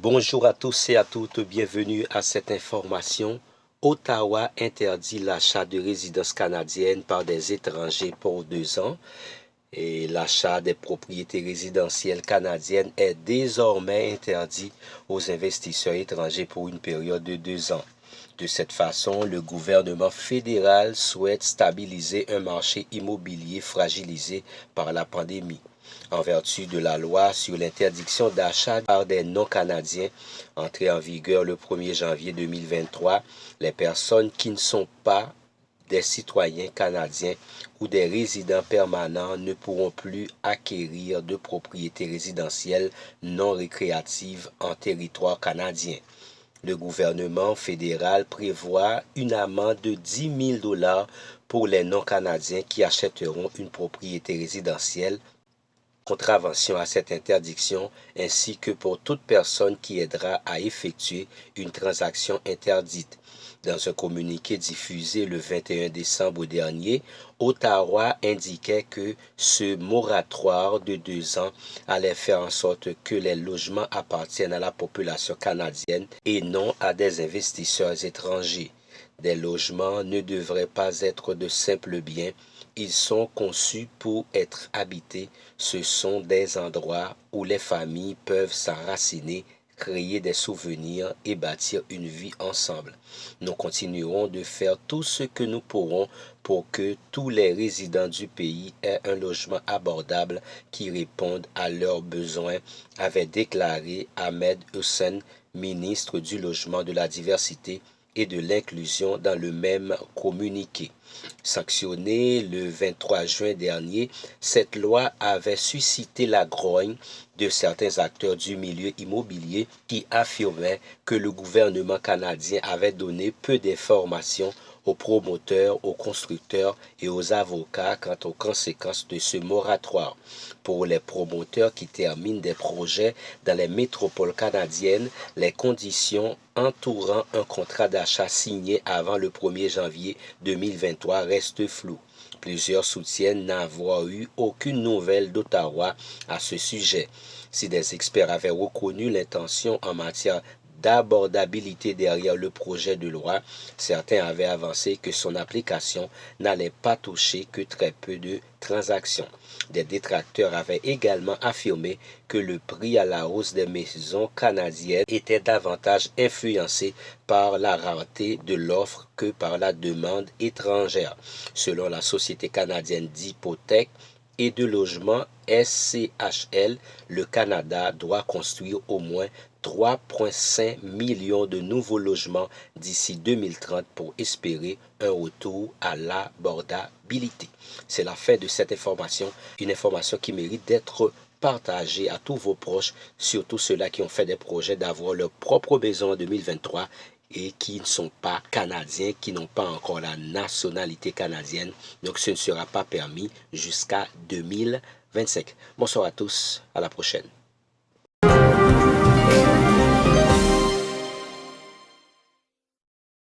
Bonjour à tous et à toutes, bienvenue à cette information. Ottawa interdit l'achat de résidences canadiennes par des étrangers pour 2 ans. Et l'achat des propriétés résidentielles canadiennes est désormais interdit aux investisseurs étrangers pour une période de 2 ans. De cette façon, le gouvernement fédéral souhaite stabiliser un marché immobilier fragilisé par la pandémie. En vertu de la loi sur l'interdiction d'achat par des non-canadiens, entrée en vigueur le 1er janvier 2023, les personnes qui ne sont pas des citoyens canadiens ou des résidents permanents ne pourront plus acquérir de propriétés résidentielles non récréatives en territoire canadien. Le gouvernement fédéral prévoit une amende de 10 000 $ pour les non-canadiens qui achèteront une propriété résidentielle, contravention à cette interdiction, ainsi que pour toute personne qui aidera à effectuer une transaction interdite. Dans un communiqué diffusé le 21 décembre dernier, Ottawa indiquait que ce moratoire de 2 ans allait faire en sorte que les logements appartiennent à la population canadienne et non à des investisseurs étrangers. Des logements ne devraient pas être de simples biens, ils sont conçus pour être habités. Ce sont des endroits où les familles peuvent s'enraciner, créer des souvenirs et bâtir une vie ensemble. Nous continuerons de faire tout ce que nous pourrons pour que tous les résidents du pays aient un logement abordable qui réponde à leurs besoins, avait déclaré Ahmed Hussein, ministre du Logement, de la Diversité et de l'Inclusion dans le même communiqué. Sanctionnée le 23 juin dernier, cette loi avait suscité la grogne de certains acteurs du milieu immobilier qui affirmaient que le gouvernement canadien avait donné peu d'informations aux promoteurs, aux constructeurs et aux avocats quant aux conséquences de ce moratoire. Pour les promoteurs qui terminent des projets dans les métropoles canadiennes, les conditions entourant un contrat d'achat signé avant le 1er janvier 2023 restent floues. Plusieurs soutiennent n'avoir eu aucune nouvelle d'Ottawa à ce sujet. Si des experts avaient reconnu l'intention en matière d'abordabilité derrière le projet de loi, certains avaient avancé que son application n'allait pas toucher que très peu de transactions. Des détracteurs avaient également affirmé que le prix à la hausse des maisons canadiennes était davantage influencé par la rareté de l'offre que par la demande étrangère. Selon la Société canadienne d'hypothèques et de logement SCHL, le Canada doit construire au moins 3,5 millions de nouveaux logements d'ici 2030 pour espérer un retour à l'abordabilité. C'est la fin de cette information, une information qui mérite d'être partagée à tous vos proches, surtout ceux-là qui ont fait des projets d'avoir leur propre maison en 2023 et qui ne sont pas canadiens, qui n'ont pas encore la nationalité canadienne. Donc ce ne sera pas permis jusqu'à 2025. Bonsoir à tous, à la prochaine.